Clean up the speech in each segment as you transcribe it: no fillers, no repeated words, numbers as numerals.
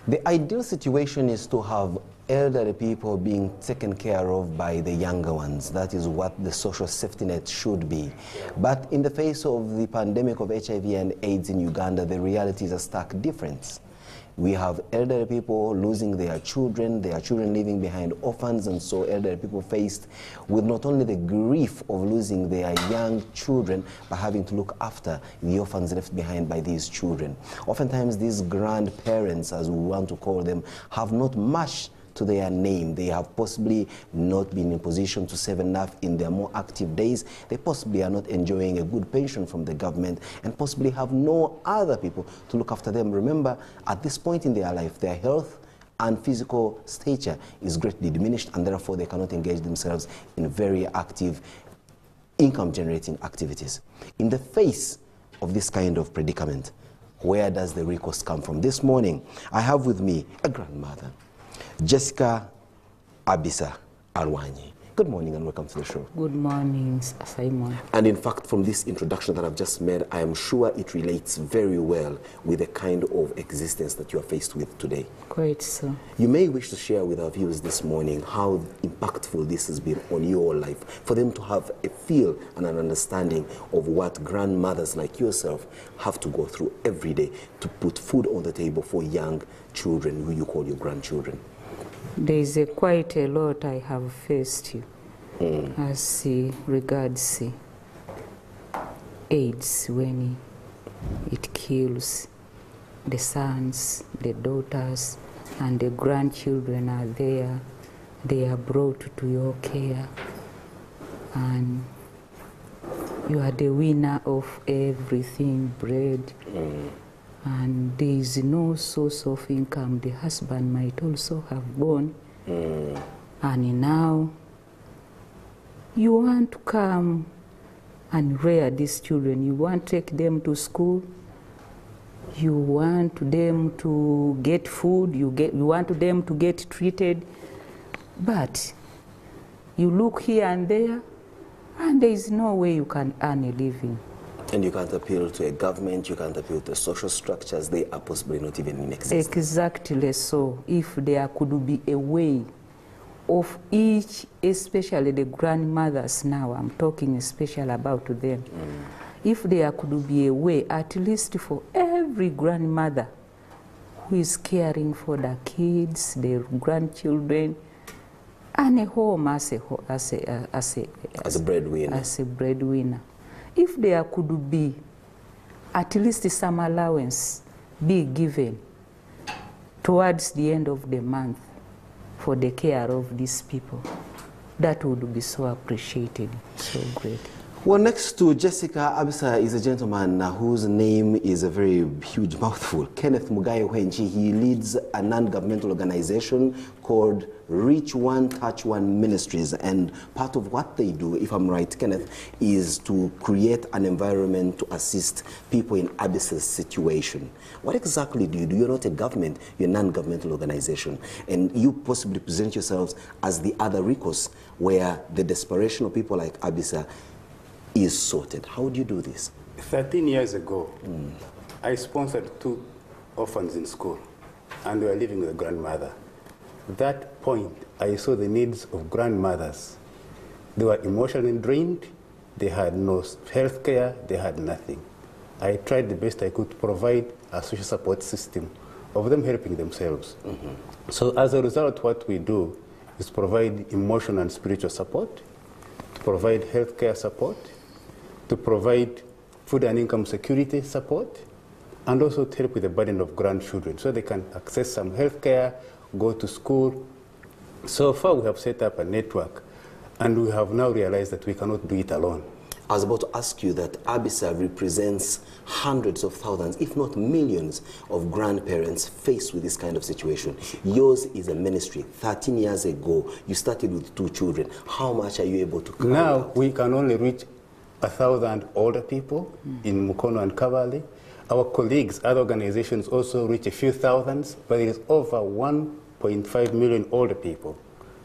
The ideal situation is to have elderly people being taken care of by the younger ones. That is what the social safety net should be. But in the face of the pandemic of HIV and AIDS in Uganda, the reality is a stark difference. We have elderly people losing their children leaving behind orphans, and so elderly people faced with not only the grief of losing their young children, but having to look after the orphans left behind by these children. Oftentimes these grandparents, as we want to call them, have not much to their name. They have possibly not been in position to save enough in their more active days. They possibly are not enjoying a good pension from the government, and possibly have no other people to look after them. Remember, at this point in their life, their health and physical stature is greatly diminished, and therefore they cannot engage themselves in very active income-generating activities. In the face of this kind of predicament, where does the recourse come from? This morning, I have with me a grandmother, Jessica Abisa Arwanyi. Good morning and welcome to the show. Good morning, Simon. And in fact, from this introduction that I've just made, I am sure it relates very well with the kind of existence that you are faced with today. Quite so. You may wish to share with our viewers this morning how impactful this has been on your life, for them to have a feel and an understanding of what grandmothers like yourself have to go through every day to put food on the table for young children, who you call your grandchildren. There is quite a lot I have faced as regards AIDS, when it kills the sons, the daughters, and the grandchildren are there. They are brought to your care, and you are the winner of everything, bread. And there is no source of income. The husband might also have gone. And now you want to come and rear these children. You want to take them to school. You want them to get food. You want them to get treated. But you look here and there, and there is no way you can earn a living. And you can't appeal to a government, you can't appeal to social structures, they are possibly not even in existence. Exactly so. If there could be a way of each, especially the grandmothers now, I'm talking especially about them, if there could be a way, at least for every grandmother who is caring for the kids, their grandchildren, and a home as a breadwinner. If there could be at least some allowance be given towards the end of the month for the care of these people, that would be so appreciated, so great. Well, next to Jessica Abisa is a gentleman whose name is a very huge mouthful, Kenneth Mugai Wenchi. He leads a non-governmental organization called Reach One, Touch One Ministries, and part of what they do, if I'm right, Kenneth, is to create an environment to assist people in Abisa's situation. What exactly do you do? You're not a government, you're a non-governmental organization, and you possibly present yourselves as the other recourse where the desperation of people like Abisa is sorted. How do you do this? 13 years ago, I sponsored 2 orphans in school, and they were living with a grandmother. At that point, I saw the needs of grandmothers. They were emotionally drained, they had no health care, they had nothing. I tried the best I could to provide a social support system of them helping themselves. So as a result, what we do is provide emotional and spiritual support, to provide health care support, to provide food and income security support, and also to help with the burden of grandchildren so they can access some health care, go to school. So far we have set up a network, and we have now realized that we cannot do it alone. I was about to ask you that Abisa represents hundreds of thousands, if not millions, of grandparents faced with this kind of situation. Yours is a ministry. 13 years ago, you started with 2 children. How much are you able to carry Now out? we can only reach 1,000 older people in Mukono and Kavali. Our colleagues, other organizations also reach a few thousands, but there is over 1.5 million older people.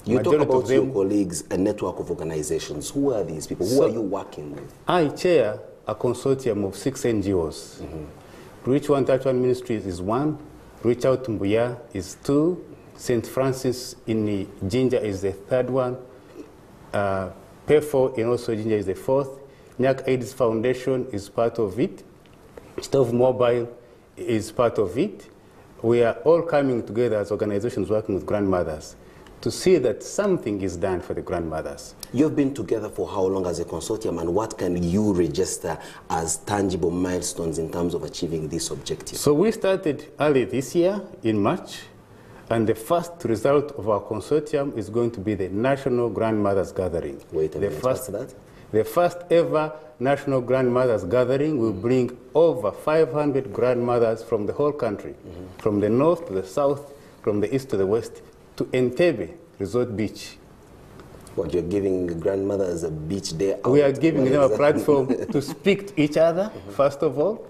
You talk about your colleagues, a network of organizations. Who are these people? Who are you working with? I chair a consortium of 6 NGOs. Reach One Touch One Ministries is one. Richard Tumbuya is 2. St. Francis in Jinja is the 3rd one. PEFO in also Jinja is the 4th. Nyak AIDS Foundation is part of it. Stove Mobile is part of it. We are all coming together as organizations working with grandmothers to see that something is done for the grandmothers. You've been together for how long as a consortium, and what can you register as tangible milestones in terms of achieving this objective? So we started early this year in March, and the first result of our consortium is going to be the National Grandmothers Gathering. Wait a minute, what's that? The first ever National Grandmothers Gathering will bring over 500 grandmothers from the whole country, from the north to the south, from the east to the west, to Entebbe Resort Beach. What, you're giving grandmothers a beach day out? We are giving them a platform to speak to each other, first of all,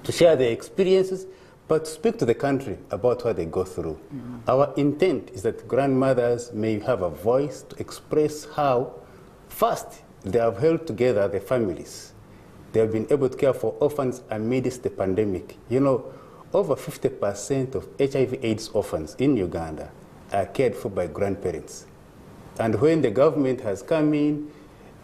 to share their experiences, but to speak to the country about what they go through. Our intent is that grandmothers may have a voice to express how, first, they have held together the families. They have been able to care for orphans amidst the pandemic. You know, over 50% of HIV/AIDS orphans in Uganda are cared for by grandparents. And when the government has come in,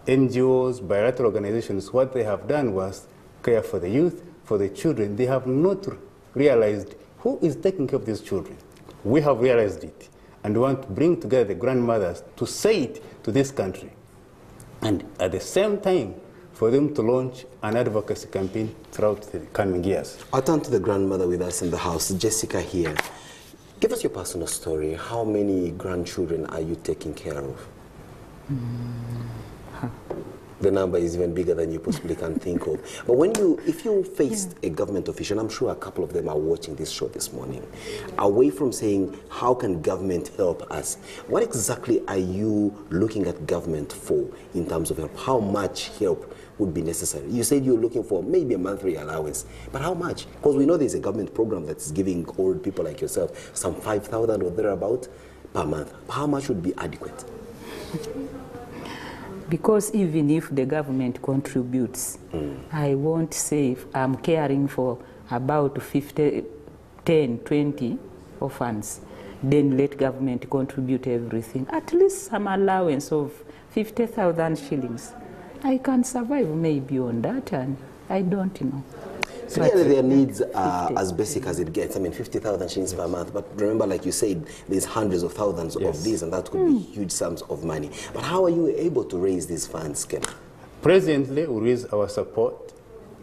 NGOs, bilateral organizations, what they have done was care for the youth, for the children. They have not realized who is taking care of these children. We have realized it, and we want to bring together the grandmothers to say it to this country. And at the same time, for them to launch an advocacy campaign throughout the coming years. I'll turn to the grandmother with us in the house, Jessica here. Give us your personal story. How many grandchildren are you taking care of? The number is even bigger than you possibly can think of. But if you faced a government official, I'm sure a couple of them are watching this show this morning, away from saying, how can government help us? What exactly are you looking at government for in terms of help? How much help would be necessary? You said you're looking for maybe a monthly allowance, but how much? Because we know there's a government program that's giving old people like yourself some 5,000 or thereabout per month. How much would be adequate? Because even if the government contributes, I won't say if I'm caring for about 50, 10, 20 orphans, then let government contribute everything. At least some allowance of 50,000 shillings. I can survive maybe on that, and I don't know. So clearly their needs are as basic as it gets. I mean, 50,000 shillings per month. But remember, like you said, there's hundreds of thousands of these, and that could be huge sums of money. But how are you able to raise these funds, Ken? Presently, we raise our support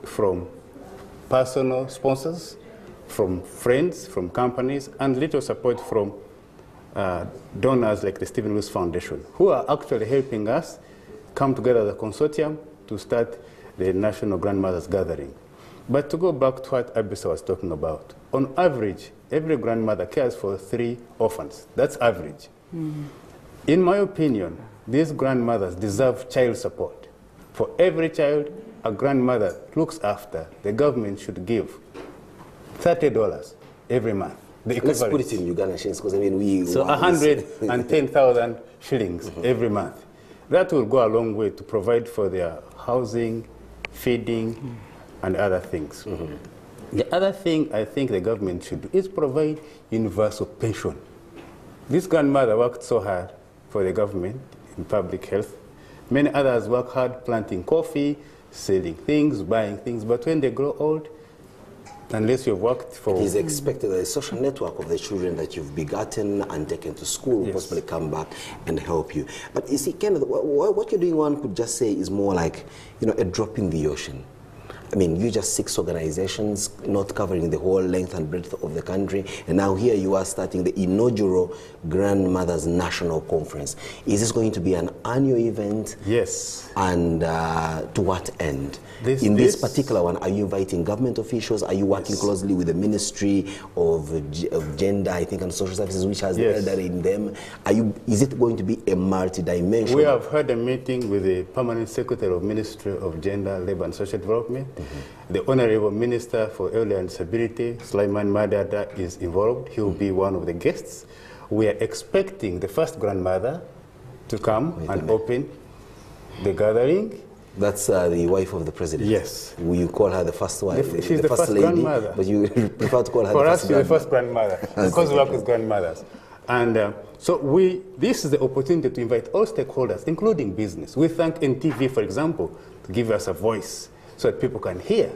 from personal sponsors, from friends, from companies, and little support from donors like the Stephen Lewis Foundation, who are actually helping us come together as a consortium to start the National Grandmothers Gathering. But to go back to what Advocacy was talking about, on average, every grandmother cares for 3 orphans. That's average. In my opinion, these grandmothers deserve child support. For every child a grandmother looks after, the government should give $30 every month. Let's put it in Uganda shillings, because I mean so 110,000 shillings every month. That will go a long way to provide for their housing, feeding, and other things. The other thing I think the government should do is provide universal pension. This grandmother worked so hard for the government in public health. Many others work hard planting coffee, selling things, buying things, but when they grow old, unless you've worked for... It is expected that the social network of the children that you've begotten and taken to school will possibly come back and help you. But you see, Kenneth, what you're doing, one could just say, is more like, you know, a drop in the ocean. I mean, you just 6 organizations, not covering the whole length and breadth of the country, and now here you are starting the inaugural Grandmothers National Conference. Is this going to be an annual event? Yes. And to what end? In this particular one, are you inviting government officials? Are you working closely with the Ministry of Gender, I think, and Social Services, which has the elder in them? Is it going to be a multi-dimensional? We have had a meeting with the Permanent Secretary of Ministry of Gender, Labour and Social Development. The Honorable Minister for Elder and Disability, Sulaiman Madada, is involved. He will be one of the guests. We are expecting the first grandmother to come and open the gathering. That's the wife of the president. Yes. You call her the first wife. She's the first lady, grandmother. But you prefer to call her For the us, first she's the grandmother. first grandmother, because we work with grandmothers. And so this is the opportunity to invite all stakeholders, including business. We thank NTV, for example, to give us a voice so that people can hear.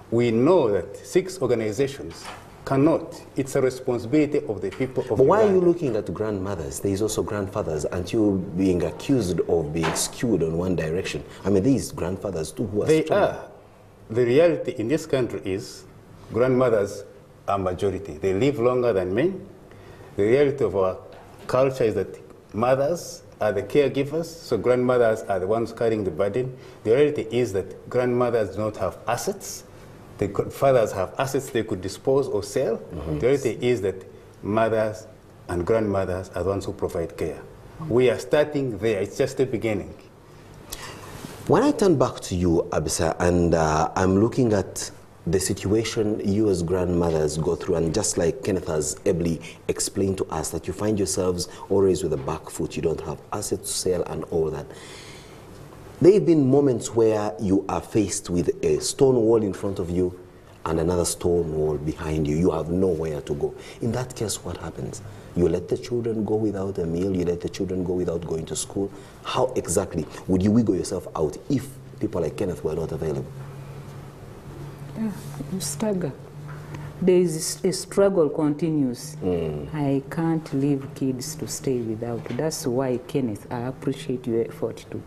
We know that 6 organizations cannot. It's a responsibility of the people of But why are you Uganda. looking at grandmothers? There is also grandfathers. Aren't you being accused of being skewed on one direction? I mean, these grandfathers too who are They strong. are. The reality in this country is grandmothers are majority. They live longer than men. The reality of our culture is that mothers are the caregivers, so grandmothers are the ones carrying the burden. The reality is that grandmothers do not have assets. The fathers have assets they could dispose or sell. The reality is that mothers and grandmothers are the ones who provide care. We are starting there. It's just the beginning. When I turn back to you, Abisa, and I'm looking at the situation you as grandmothers go through, and just like Kenneth has ably explained to us, that you find yourselves always with a back foot, you don't have assets to sell and all that. There have been moments where you are faced with a stone wall in front of you and another stone wall behind you. You have nowhere to go. In that case, what happens? You let the children go without a meal, you let the children go without going to school. How exactly would you wiggle yourself out if people like Kenneth were not available? Yeah, you stagger. There is a struggle continues. I can't leave kids to stay without. That's why, Kenneth, I appreciate your effort to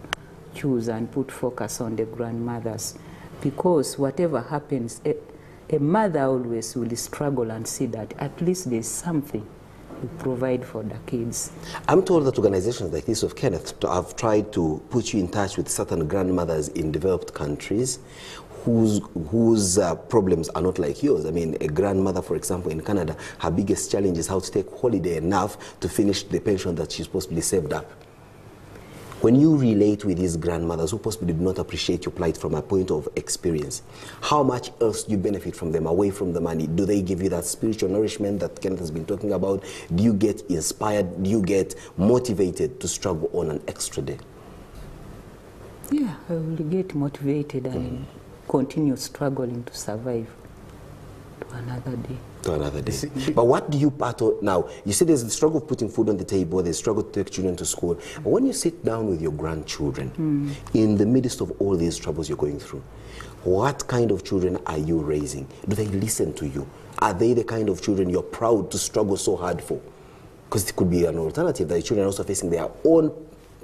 choose and put focus on the grandmothers, because whatever happens, a mother always will struggle and see that at least there's something to provide for the kids. I'm told that organizations like this of Kenneth have tried to put you in touch with certain grandmothers in developed countries whose problems are not like yours. I mean, a grandmother, for example, in Canada, her biggest challenge is how to take holiday enough to finish the pension that she's possibly saved up. When you relate with these grandmothers who possibly do not appreciate your plight from a point of experience, how much else do you benefit from them away from the money? Do they give you that spiritual nourishment that Kenneth has been talking about? Do you get inspired? Do you get motivated to struggle on an extra day? Yeah, I will get motivated and continue struggling to survive to another day. To another day. But what do you battle now? You see, there's the struggle of putting food on the table, there's the struggle to take children to school. But when you sit down with your grandchildren, in the midst of all these troubles you're going through, what kind of children are you raising? Do they listen to you? Are they the kind of children you're proud to struggle so hard for? Because it could be an alternative that the children are also facing their own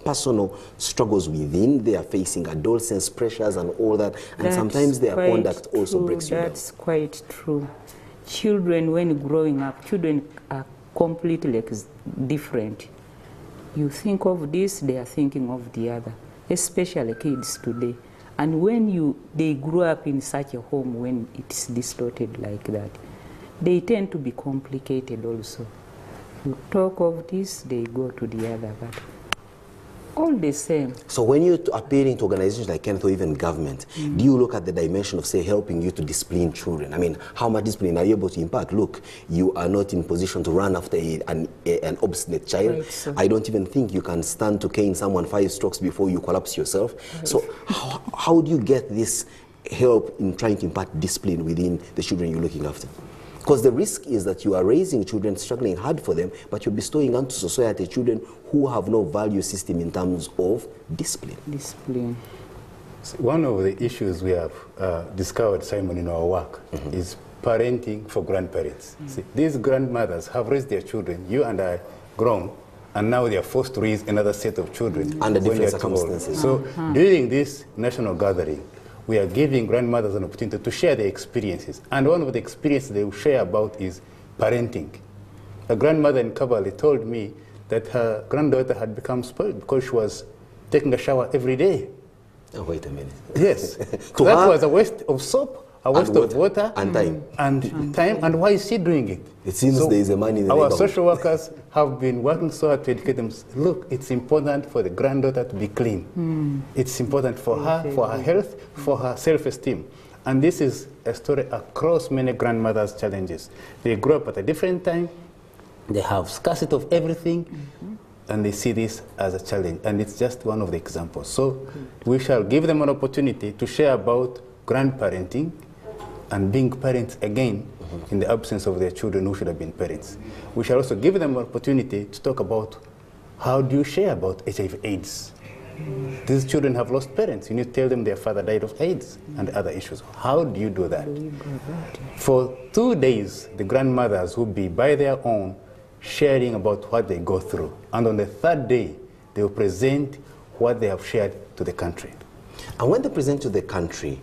personal struggles within. They are facing adolescence pressures and all that, and sometimes their conduct also breaks you down. That's quite true. Children, when growing up, children are completely different. You think of this, they are thinking of the other, especially kids today. And when they grow up in such a home when it's distorted like that, they tend to be complicated also. You talk of this, they go to the other, but all the same. So when you're appealing to organizations like Kenneth or even government, do you look at the dimension of, say, helping you to discipline children? I mean, how much discipline are you able to impact? Look, you are not in position to run after an obstinate child. Right, so I don't even think you can stand to cane someone 5 strokes before you collapse yourself. Right. So how do you get this help in trying to impart discipline within the children you're looking after? Because the risk is that you are raising children, struggling hard for them, but you're bestowing onto society children who have no value system in terms of discipline. Discipline. So one of the issues we have discovered, Simon, in our work is parenting for grandparents. See, these grandmothers have raised their children, you and I grown, and now they are forced to raise another set of children. Under different circumstances. So during this national gathering, we are giving grandmothers an opportunity to share their experiences. And one of the experiences they will share about is parenting. A grandmother in Kabale told me that her granddaughter had become spoiled because she was taking a shower every day. Oh, wait a minute. Yes. That was a waste of soap, a waste of water. And time. And time. And why is she doing it? It seems there is a man in the Our neighborhood. social workers have been working so hard to educate them. Look, it's important for the granddaughter to be clean. It's important for her, for her health, for her self-esteem. And this is a story across many grandmothers' challenges. They grew up at a different time. They have scarcity of everything. and they see this as a challenge, and it's just one of the examples. So we shall give them an opportunity to share about grandparenting and being parents again in the absence of their children who should have been parents. We shall also give them an opportunity to talk about how do you share about HIV/AIDS. These children have lost parents. You need to tell them their father died of AIDS and other issues. How do you do that? For 2 days, the grandmothers will be by their own sharing about what they go through. And on the 3rd day, they will present what they have shared to the country. And when they present to the country,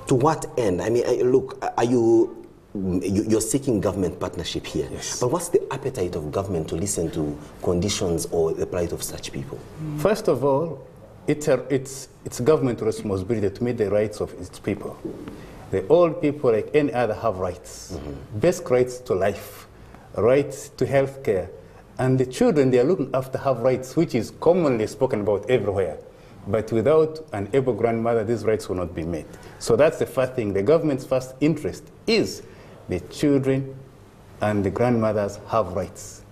to what end? I mean, look, are you're seeking government partnership here. Yes. But what's the appetite of government to listen to conditions or the plight of such people? First of all, it's government responsibility to meet the rights of its people. The old people, like any other, have rights. Basic rights to life, rights to health care. And the children they are looking after have rights, which is commonly spoken about everywhere. But without an able grandmother, these rights will not be met. So that's the first thing. The government's first interest is the children and the grandmothers have rights.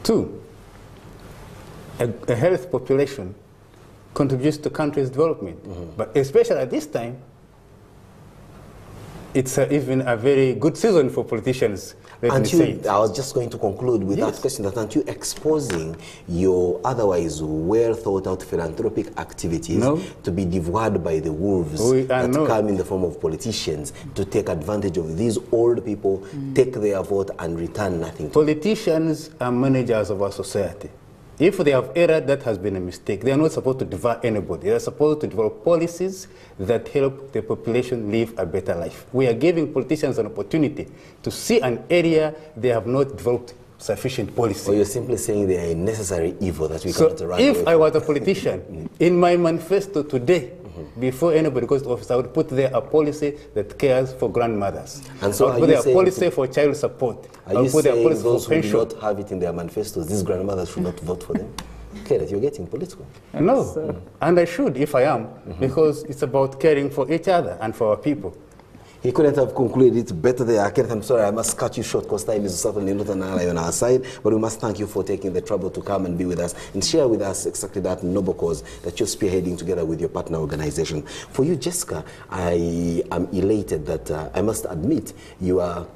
2, a healthy population contributes to country's development. But especially at this time, it's even a very good season for politicians. I was just going to conclude with that question, that aren't you exposing your otherwise well thought out philanthropic activities to be devoured by the wolves that come in the form of politicians to take advantage of these old people, take their vote and return nothing? Politicians are managers of our society. If they have erred, that has been a mistake. They are not supposed to devour anybody. They are supposed to develop policies that help the population live a better life. We are giving politicians an opportunity to see an area they have not developed sufficient policy. Or you're simply saying they are a necessary evil that we cannot run if away I was a politician, in my manifesto today, before anybody goes to office, I would put there a policy that cares for grandmothers. And so I would put there a policy for child support. Are you saying those who do not have it in their manifestos, these grandmothers should not vote for them? Okay, that you're getting political. No, and I should if I am, because it's about caring for each other and for our people. He couldn't have concluded it better there. Kenneth, I'm sorry, I must cut you short because time is certainly not an ally on our side, but we must thank you for taking the trouble to come and be with us and share with us exactly that noble cause that you're spearheading together with your partner organization. For you, Jessica, I am elated that I must admit you are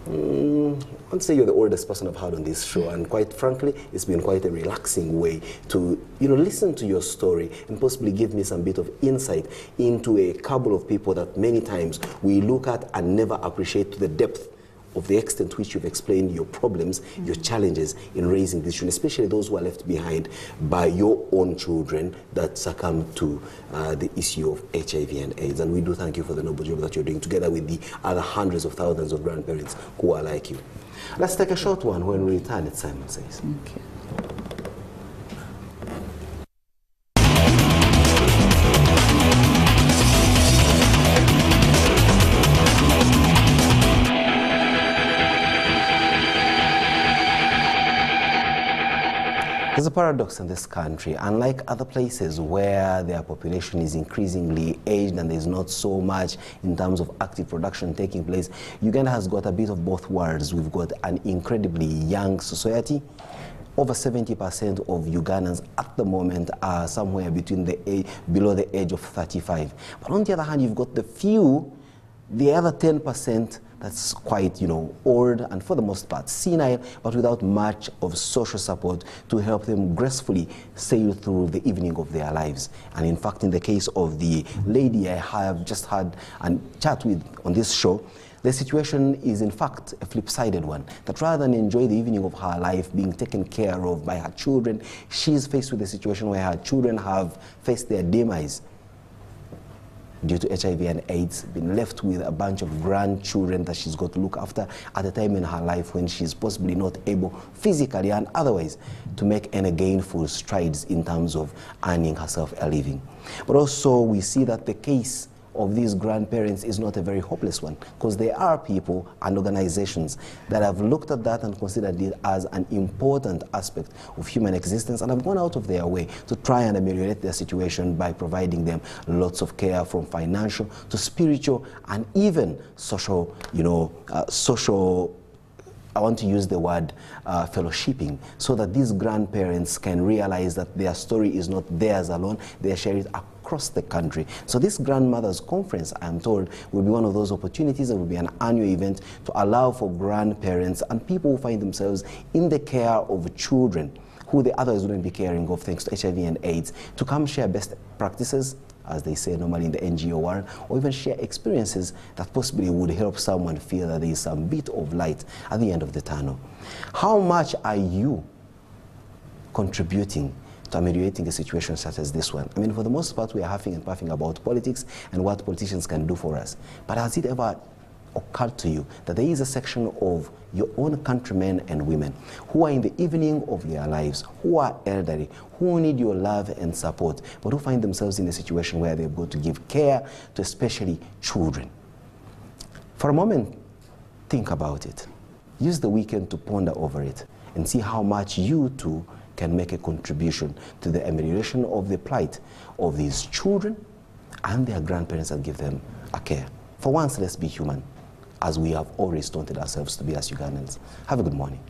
I want to say you're the oldest person I've had on this show, and quite frankly, it's been quite a relaxing way to, listen to your story and possibly give me some bit of insight into a couple of people that many times we look at and never appreciate to the depth of the extent to which you've explained your problems, your challenges in raising these children, especially those who are left behind by your own children that succumb to the issue of HIV and AIDS. And we do thank you for the noble job that you're doing together with the other hundreds of thousands of grandparents who are like you. Let's take a short one. When we return, it's Simon Says. Okay. There's a paradox in this country. Unlike other places where their population is increasingly aged and there's not so much in terms of active production taking place, Uganda has got a bit of both worlds. We've got an incredibly young society. Over 70% of Ugandans at the moment are somewhere between below the age of 35. But on the other hand, you've got the other 10% that's quite, old and for the most part senile, but without much of social support to help them gracefully sail through the evening of their lives. And in fact, in the case of the lady I have just had a chat with on this show, the situation is in fact a flip-sided one, that rather than enjoy the evening of her life being taken care of by her children, she's faced with a situation where her children have faced their demise due to HIV and AIDS, been left with a bunch of grandchildren that she's got to look after at a time in her life when she's possibly not able physically and otherwise to make any gainful strides in terms of earning herself a living. But also we see that the case of these grandparents is not a very hopeless one, because there are people and organizations that have looked at that and considered it as an important aspect of human existence and have gone out of their way to try and ameliorate their situation by providing them lots of care, from financial to spiritual and even social, social I want to use the word fellowshipping, so that these grandparents can realize that their story is not theirs alone, they share it across the country. So this grandmothers conference, I'm told, will be one of those opportunities, and will be an annual event to allow for grandparents and people who find themselves in the care of children who the others wouldn't be caring of thanks to HIV and AIDS, to come share best practices, as they say normally in the NGO world, or even share experiences that possibly would help someone feel that there is some bit of light at the end of the tunnel. How much are you contributing to ameliorating a situation such as this one? I mean, for the most part, we are huffing and puffing about politics and what politicians can do for us. But has it ever occurred to you that there is a section of your own countrymen and women who are in the evening of their lives, who are elderly, who need your love and support, but who find themselves in a situation where they've got to give care to especially children? For a moment, think about it. Use the weekend to ponder over it and see how much you too can make a contribution to the amelioration of the plight of these children and their grandparents and give them a care. For once, let's be human, as we have always taunted ourselves to be as Ugandans. Have a good morning.